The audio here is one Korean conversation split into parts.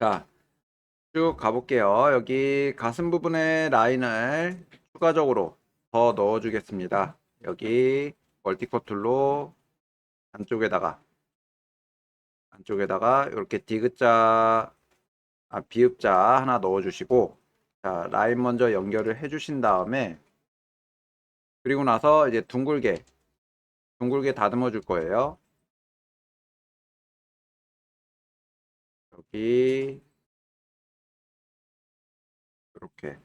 자, 쭉 가볼게요. 여기 가슴 부분에 라인을 추가적으로 더 넣어주겠습니다. 여기 멀티컷 툴로 안쪽에다가 이렇게 비읍자 하나 넣어주시고, 자, 라인 먼저 연결을 해주신 다음에, 그리고 나서 이제 둥글게 다듬어 줄 거예요. 여기, 이렇게.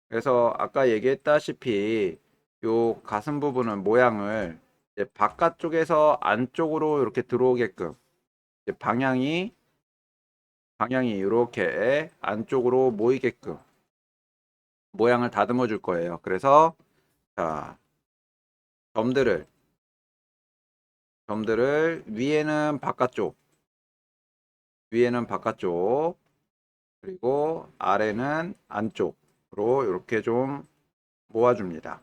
그래서 아까 얘기했다시피 요 가슴 부분은 모양을 이제 바깥쪽에서 안쪽으로 이렇게 들어오게끔 이제 방향이 이렇게 안쪽으로 모이게끔 모양을 다듬어 줄 거예요. 그래서 자, 점들을 위에는 바깥쪽 그리고 아래는 안쪽으로 이렇게 좀 모아줍니다.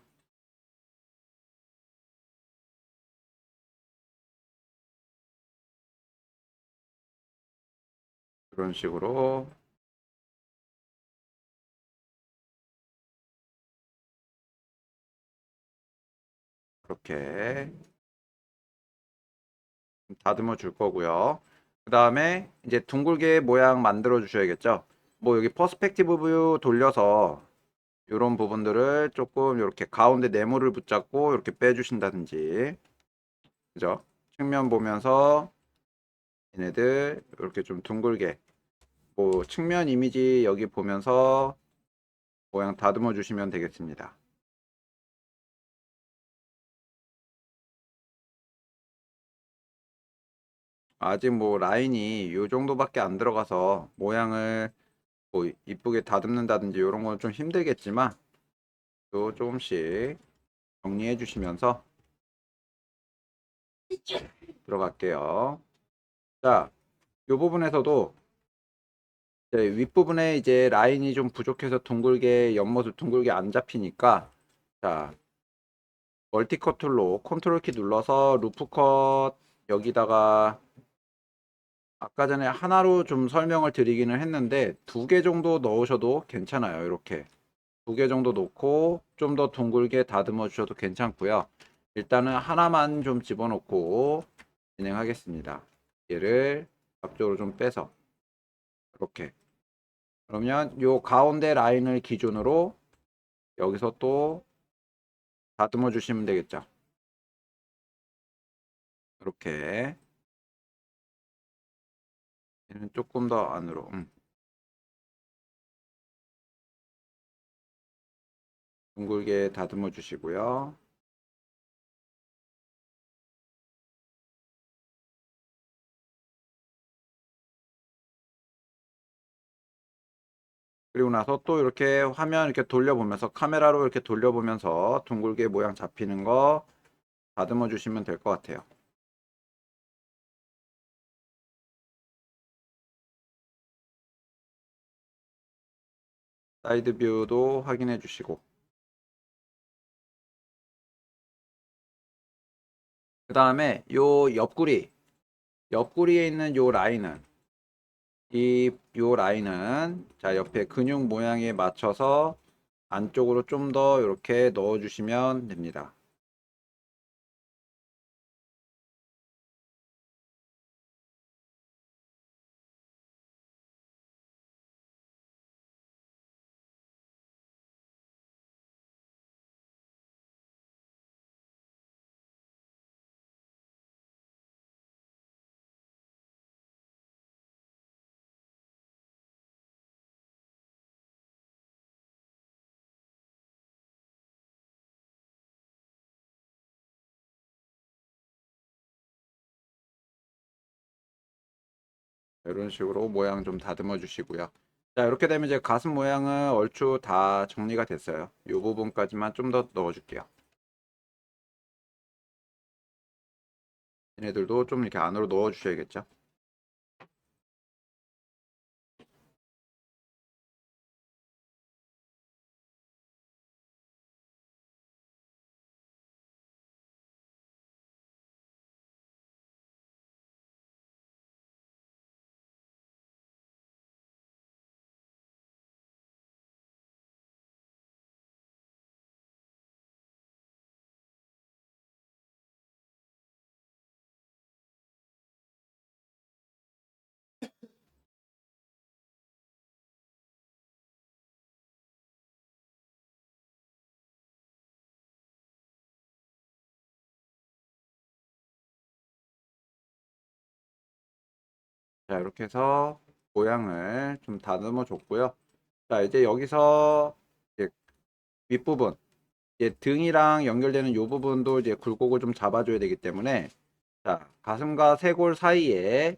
그런 식으로 그렇게 다듬어 줄 거고요. 그 다음에 이제 둥글게 모양 만들어 주셔야겠죠. 뭐 여기 퍼스펙티브 뷰 돌려서 이런 부분들을 조금 이렇게 가운데 네모를 붙잡고 이렇게 빼주신다든지, 그죠? 측면 보면서 얘네들 이렇게 좀 둥글게, 뭐 측면 이미지 여기 보면서 모양 다듬어 주시면 되겠습니다. 아직 뭐 라인이 이 정도밖에 안 들어가서 모양을 뭐 이쁘게 다듬는다든지 이런 건 좀 힘들겠지만 또 조금씩 정리해 주시면서 들어갈게요. 자, 이 부분에서도 이제 윗부분에 이제 라인이 좀 부족해서 둥글게 옆모습 둥글게 안 잡히니까, 자, 멀티컷 툴로 컨트롤 키 눌러서 루프컷 여기다가 아까 전에 하나로 좀 설명을 드리기는 했는데 두 개 정도 넣으셔도 괜찮아요. 이렇게 두 개 정도 넣고 좀 더 둥글게 다듬어 주셔도 괜찮고요. 일단은 하나만 좀 집어넣고 진행하겠습니다. 얘를 앞쪽으로 좀 빼서 이렇게, 그러면 요 가운데 라인을 기준으로 여기서 또 다듬어 주시면 되겠죠. 이렇게 얘는 조금 더 안으로 둥글게 다듬어 주시고요. 그리고 나서 또 이렇게 화면 이렇게 돌려보면서 카메라로 이렇게 돌려보면서 둥글게 모양 잡히는 거 다듬어 주시면 될 것 같아요. 사이드 뷰도 확인해 주시고, 그 다음에 요 옆구리에 있는 요 라인은 자, 옆에 근육 모양에 맞춰서 안쪽으로 좀 더 이렇게 넣어 주시면 됩니다. 이런 식으로 모양 좀 다듬어 주시고요. 자, 이렇게 되면 이제 가슴 모양은 얼추 다 정리가 됐어요. 이 부분까지만 좀 더 넣어 줄게요. 얘네들도 좀 이렇게 안으로 넣어 주셔야겠죠. 자, 이렇게 해서 모양을 좀 다듬어 줬고요. 자, 이제 여기서 이제 윗부분, 이제 등이랑 연결되는 이 부분도 이제 굴곡을 좀 잡아줘야 되기 때문에, 자, 가슴과 쇄골 사이에,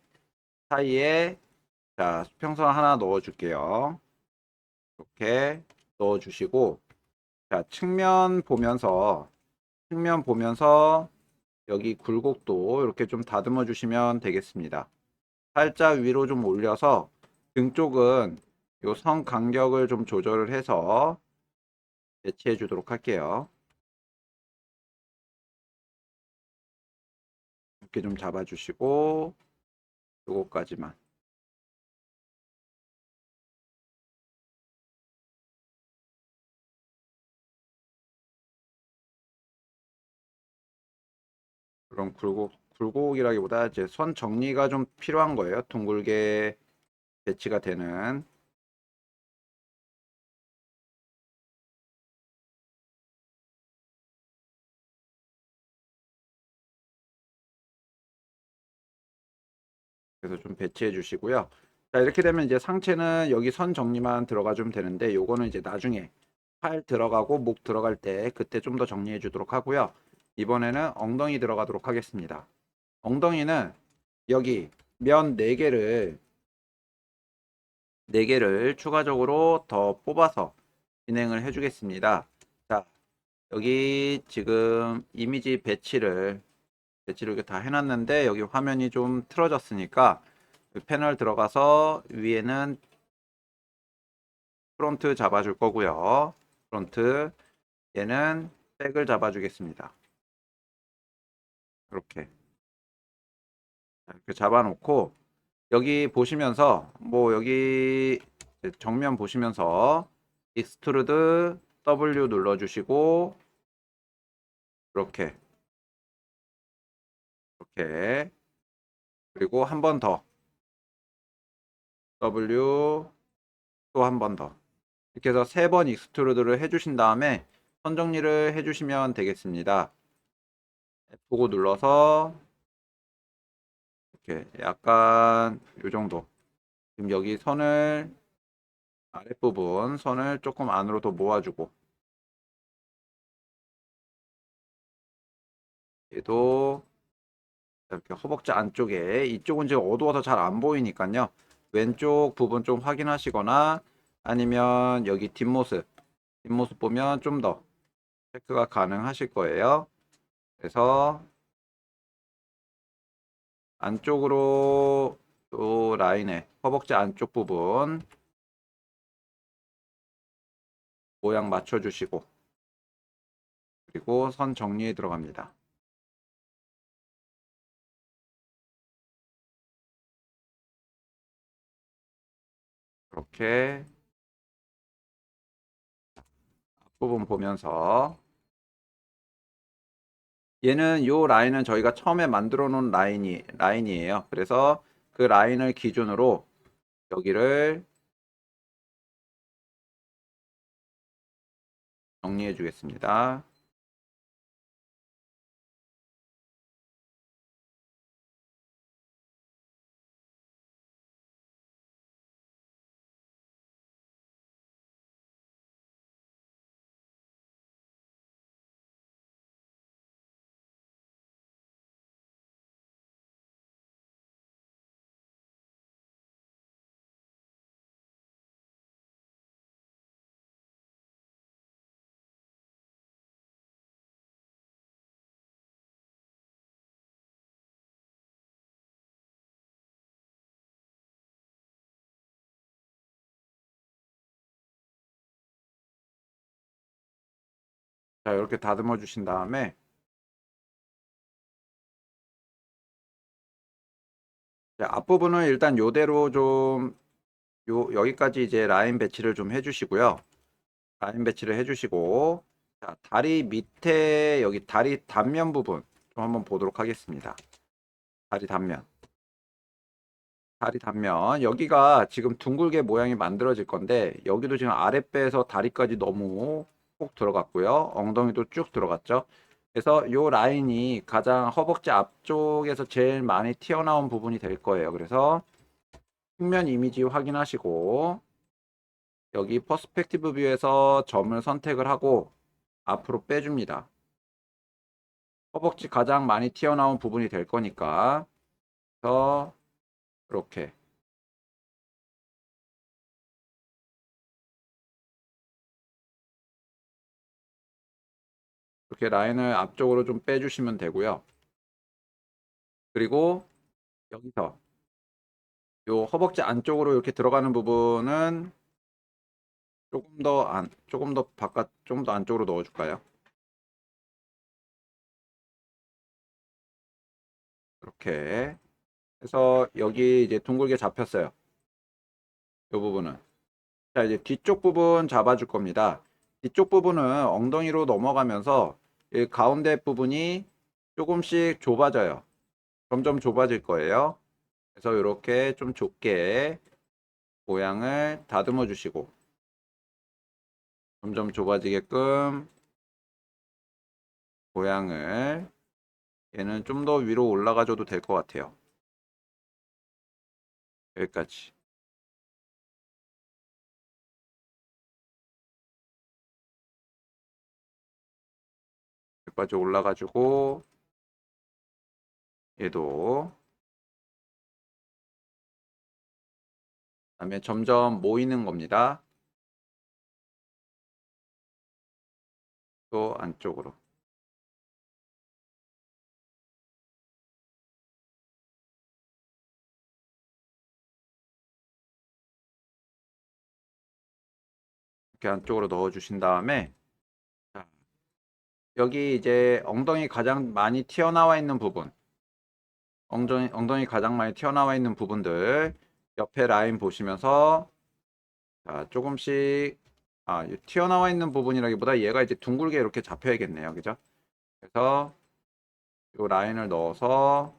자, 수평선 하나 넣어 줄게요. 이렇게 넣어 주시고, 자, 측면 보면서 여기 굴곡도 이렇게 좀 다듬어 주시면 되겠습니다. 살짝 위로 좀 올려서 등 쪽은 요 선 간격을 좀 조절을 해서 배치해 주도록 할게요. 이렇게 좀 잡아 주시고 요거까지만. 그럼 굴곡이라기보다 이제 선 정리가 좀 필요한 거예요. 둥글게 배치가 되는. 그래서 좀 배치해 주시고요. 자, 이렇게 되면 이제 상체는 여기 선 정리만 들어가 주면 되는데 요거는 이제 나중에 팔 들어가고 목 들어갈 때 그때 좀 더 정리해 주도록 하고요. 이번에는 엉덩이 들어가도록 하겠습니다. 엉덩이는 여기 면 4개를 추가적으로 더 뽑아서 진행을 해 주겠습니다. 자, 여기 지금 이미지 배치를 이렇게 다 해놨는데 여기 화면이 좀 틀어졌으니까 패널 들어가서 위에는 프론트 잡아줄 거고요. 프론트, 얘는 백을 잡아주겠습니다. 이렇게 잡아놓고 여기 보시면서 뭐 여기 정면 보시면서 익스트루드 W 눌러주시고 이렇게 그리고 한 번 더 W 또 한 번 더 이렇게 해서 3번 익스트루드를 해주신 다음에 선 정리를 해주시면 되겠습니다. F9 눌러서 이렇게 약간 요 정도 지금 여기 선을 아랫부분 선을 조금 안으로 더 모아주고 얘도 이렇게 허벅지 안쪽에 이쪽은 지금 어두워서 잘 안 보이니까요. 왼쪽 부분 좀 확인하시거나 아니면 여기 뒷모습 보면 좀 더 체크가 가능하실 거예요. 그래서 안쪽으로 요 라인에 허벅지 안쪽 부분 모양 맞춰주시고 그리고 선 정리에 들어갑니다. 이렇게 앞부분 보면서 얘는 요 라인은 저희가 처음에 만들어 놓은 라인이에요. 그래서 그 라인을 기준으로 여기를 정리해 주겠습니다. 자, 이렇게 다듬어 주신 다음에 앞부분은 일단 요대로 좀 여기까지 이제 라인 배치를 좀 해주시고요. 라인 배치를 해주시고 자, 다리 밑에 여기 다리 단면 부분 좀 한번 보도록 하겠습니다. 다리 단면. 다리 단면 여기가 지금 둥글게 모양이 만들어질 건데 여기도 지금 아랫배에서 다리까지 너무 꼭 들어갔고요. 엉덩이도 쭉 들어갔죠. 그래서 이 라인이 가장 허벅지 앞쪽에서 제일 많이 튀어나온 부분이 될 거예요. 그래서 측면 이미지 확인하시고 여기 퍼스펙티브 뷰에서 점을 선택을 하고 앞으로 빼줍니다. 허벅지 가장 많이 튀어나온 부분이 될 거니까 그래서 이렇게 이렇게 라인을 앞쪽으로 좀 빼주시면 되고요. 그리고 여기서 요 허벅지 안쪽으로 이렇게 들어가는 부분은 조금 더 바깥, 조금 더 안쪽으로 넣어줄까요? 이렇게 해서 여기 이제 둥글게 잡혔어요. 이 부분은. 자, 이제 뒤쪽 부분 잡아줄 겁니다. 뒤쪽 부분은 엉덩이로 넘어가면서 이 가운데 부분이 조금씩 좁아져요. 점점 좁아질 거예요. 그래서 이렇게 좀 좁게 모양을 다듬어 주시고 점점 좁아지게끔 모양을 얘는 좀 더 위로 올라가 줘도 될 것 같아요. 여기까지. 여기까지 올라가지고 얘도 그다음에 점점 모이는 겁니다. 또 안쪽으로. 이렇게 안쪽으로 넣어 주신 다음에 자, 여기 이제 엉덩이 가장 많이 튀어나와 있는 부분 엉덩이 가장 많이 튀어나와 있는 부분들 옆에 라인 보시면서 자, 조금씩 튀어나와 있는 부분이라기보다 얘가 이제 둥글게 이렇게 잡혀야겠네요. 그죠? 그래서 이 라인을 넣어서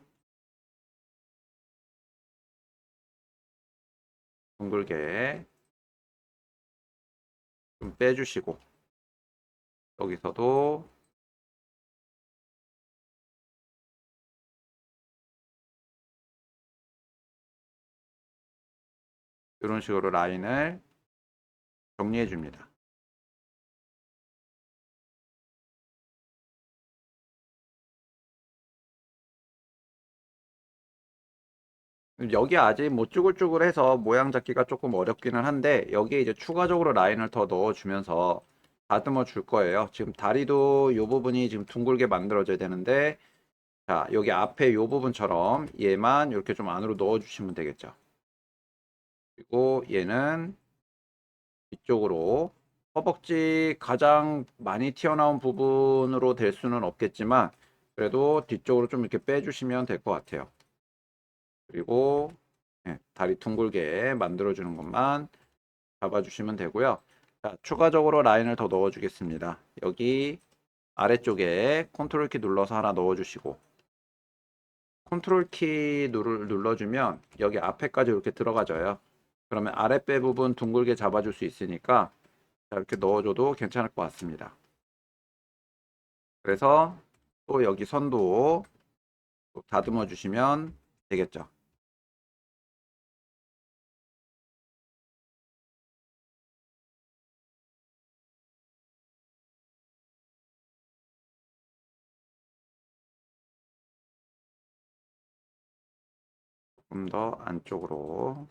둥글게 좀 빼주시고 여기서도 이런 식으로 라인을 정리해 줍니다. 여기 아직 뭐 쭈글쭈글해서 모양 잡기가 조금 어렵기는 한데 여기에 이제 추가적으로 라인을 더 넣어주면서 다듬어 줄 거예요. 지금 다리도 이 부분이 지금 둥글게 만들어져야 되는데 자 여기 앞에 이 부분처럼 얘만 이렇게 좀 안으로 넣어 주시면 되겠죠. 그리고 얘는 뒤쪽으로 허벅지 가장 많이 튀어나온 부분으로 될 수는 없겠지만 그래도 뒤쪽으로 좀 이렇게 빼주시면 될 것 같아요. 그리고 다리 둥글게 만들어주는 것만 잡아주시면 되고요. 자, 추가적으로 라인을 더 넣어주겠습니다. 여기 아래쪽에 컨트롤 키 눌러서 하나 넣어주시고 컨트롤 키 눌러주면 여기 앞에까지 이렇게 들어가져요. 그러면 아랫배 부분 둥글게 잡아줄 수 있으니까 자, 이렇게 넣어줘도 괜찮을 것 같습니다. 그래서 또 여기 선도 또 다듬어 주시면 되겠죠. 좀 더 안쪽으로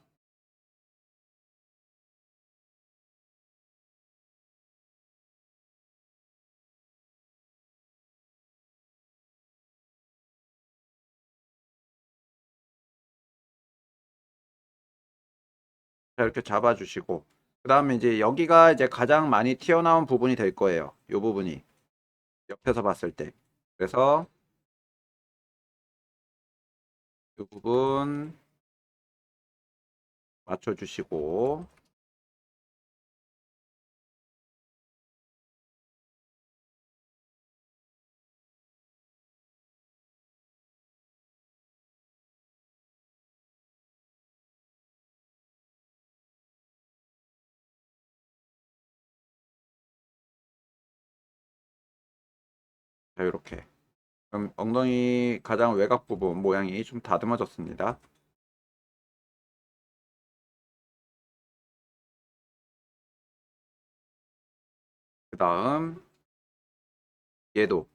자, 이렇게 잡아주시고 그 다음에 이제 여기가 이제 가장 많이 튀어나온 부분이 될 거예요. 이 부분이 옆에서 봤을 때. 그래서 이 부분 맞춰주시고 자, 이렇게 그럼 엉덩이 가장 외곽 부분 모양이 좀 다듬어졌습니다. 다음 얘도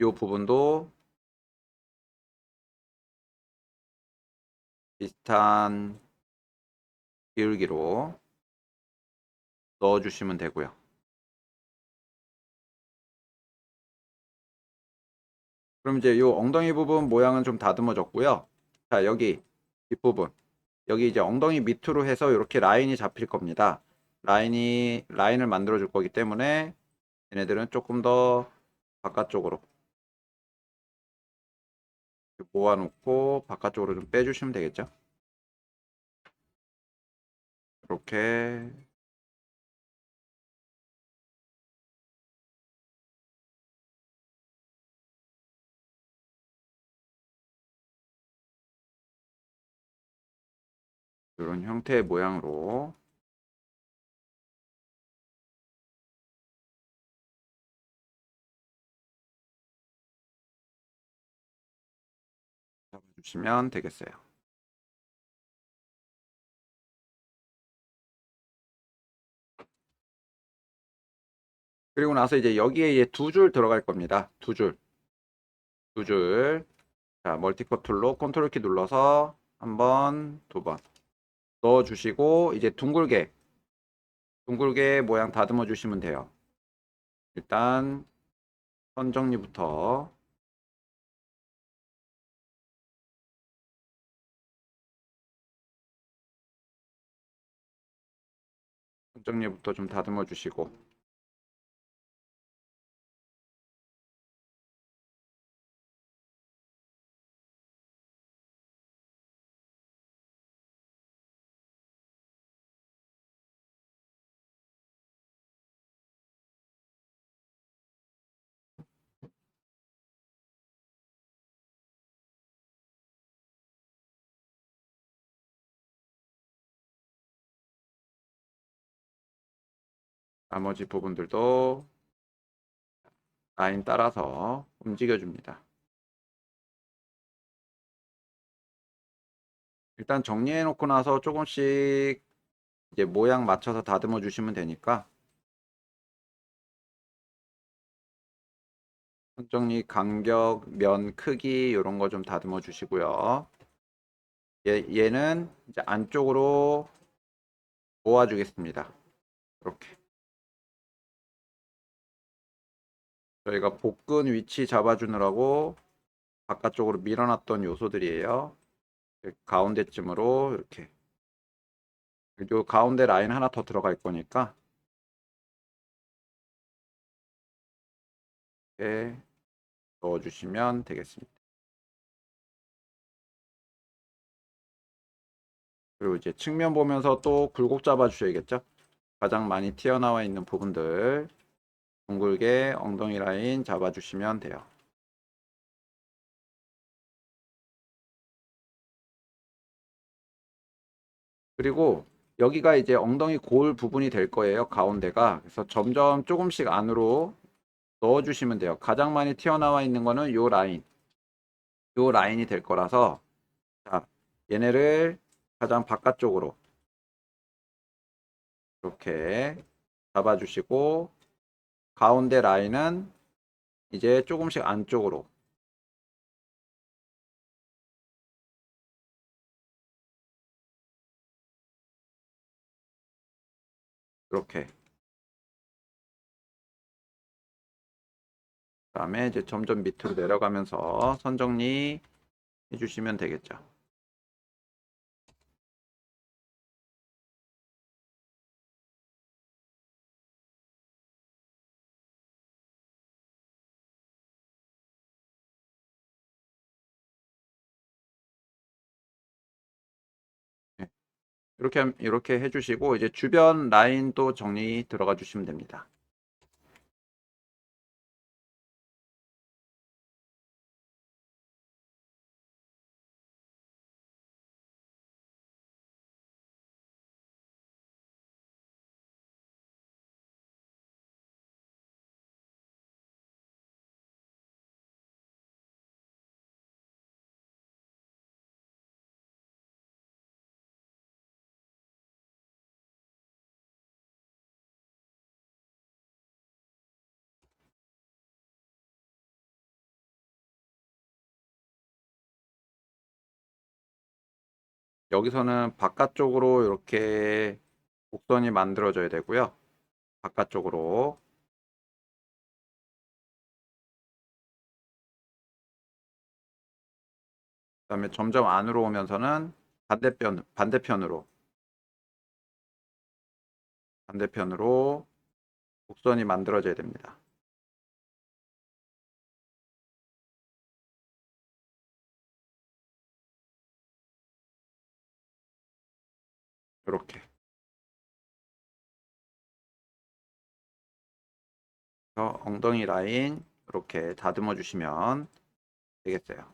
요 부분도 비슷한 기울기로 넣어주시면 되고요. 그럼 이제 요 엉덩이 부분 모양은 좀 다듬어졌고요. 자, 여기 뒷부분. 여기 이제 엉덩이 밑으로 해서 이렇게 라인이 잡힐 겁니다. 라인을 만들어 줄 거기 때문에 얘네들은 조금 더 바깥쪽으로 모아놓고 바깥쪽으로 좀 빼주시면 되겠죠. 이렇게 이런 형태의 모양으로 잡아주시면 되겠어요. 그리고 나서 이제 여기에 이제 두 줄 들어갈 겁니다. 두 줄. 두 줄. 자, 멀티컷 툴로 컨트롤 키 눌러서 한 번, 두 번 넣어 주시고 이제 둥글게 모양 다듬어 주시면 돼요. 일단 선 정리부터 좀 다듬어 주시고 나머지 부분들도 라인 따라서 움직여 줍니다. 일단 정리해 놓고 나서 조금씩 이제 모양 맞춰서 다듬어 주시면 되니까 선 정리 간격, 면 크기 이런 거 좀 다듬어 주시고요. 얘는 이제 안쪽으로 모아 주겠습니다. 이렇게 저희가 복근 위치 잡아주느라고 바깥쪽으로 밀어놨던 요소들이에요. 가운데쯤으로 이렇게 요 가운데 라인 하나 더 들어갈 거니까 이렇게 넣어주시면 되겠습니다. 그리고 이제 측면 보면서 또 굴곡 잡아 주셔야겠죠. 가장 많이 튀어나와 있는 부분들 둥글게 엉덩이 라인 잡아 주시면 돼요. 그리고 여기가 이제 엉덩이 골 부분이 될 거예요. 가운데가. 그래서 점점 조금씩 안으로 넣어 주시면 돼요. 가장 많이 튀어나와 있는 거는 요 라인이 될 거라서 자, 얘네를 가장 바깥쪽으로 이렇게 잡아주시고 가운데 라인은 이제 조금씩 안쪽으로 이렇게 그다음에 이제 점점 밑으로 내려가면서 선 정리 해주시면 되겠죠. 네. 이렇게 해주시고 이제 주변 라인도 정리 들어가 주시면 됩니다. 여기서는 바깥쪽으로 이렇게 곡선이 만들어져야 되고요. 바깥쪽으로. 그다음에 점점 안으로 오면서는 반대편으로 곡선이 만들어져야 됩니다. 이렇게. 엉덩이 라인 이렇게 다듬어 주시면 되겠어요.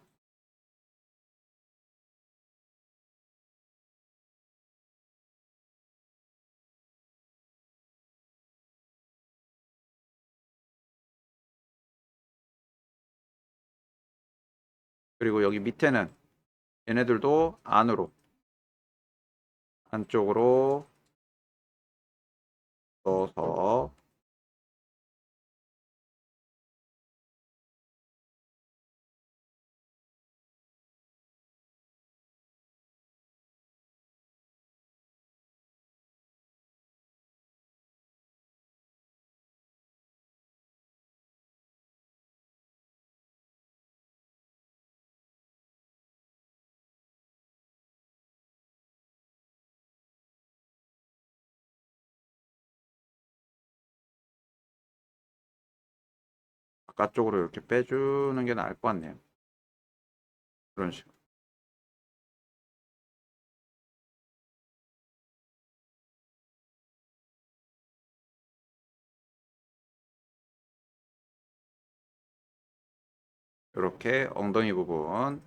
그리고 여기 밑에는 얘네들도 안쪽으로 넣어서 바깥쪽으로 이렇게 빼주는 게 나을 것 같네요. 그런 식으로. 이렇게 엉덩이 부분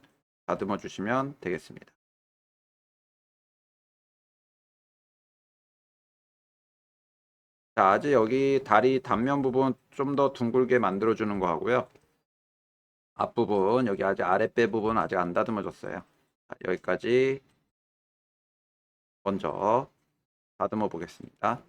다듬어 주시면 되겠습니다. 자, 아직 여기 다리 단면 부분 좀 더 둥글게 만들어 주는 거 하고요. 앞부분 여기 아직 아랫배 부분 아직 안 다듬어졌어요. 자, 여기까지 먼저 다듬어 보겠습니다.